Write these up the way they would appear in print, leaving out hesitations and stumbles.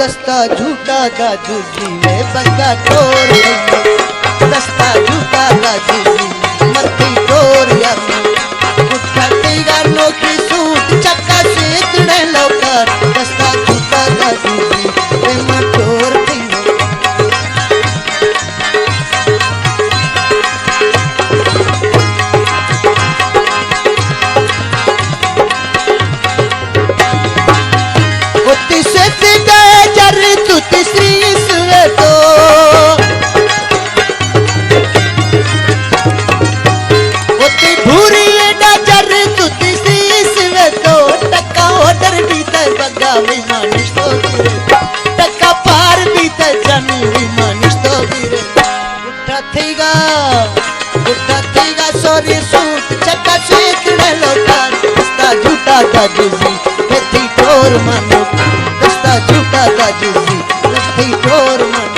दस्ता झूठा गाजू जी में बंगा टोर दस्ता झूठा गाजू जी मत्ती टोर या गुट्ठा तेरा नोकी सूट चक्का से तड़े लौकर दस्ता झूठा गाजू जी में टोर सॉरी सूट चक्का से तड़े लौकर दस्ता झूठा गाजू जी मेथी टोर मानो दस्ता झूठा गाजू जी मेथी टोर मानो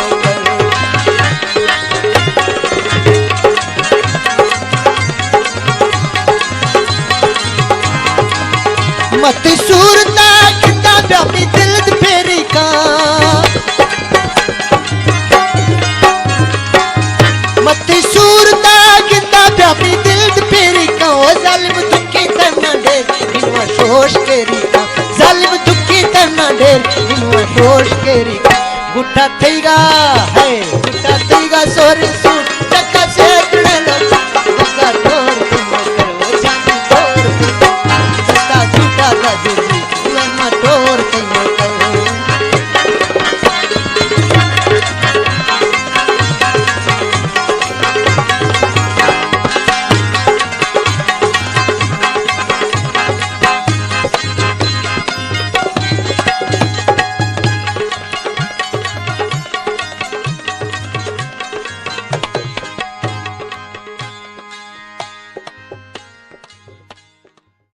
मत सूरता किता प्यापी दिल फेरी का मत सूरता किता प्यापी दिल फेरी का ओ जालिम दुखी तना ढेर इनवा शोष केरी का जालिम दुखी तना ढेर इनवा शोष केरी का गुट्ठा थईगा है गुट्ठा थईगा सोरी सूट चक्का से तड़े लौकर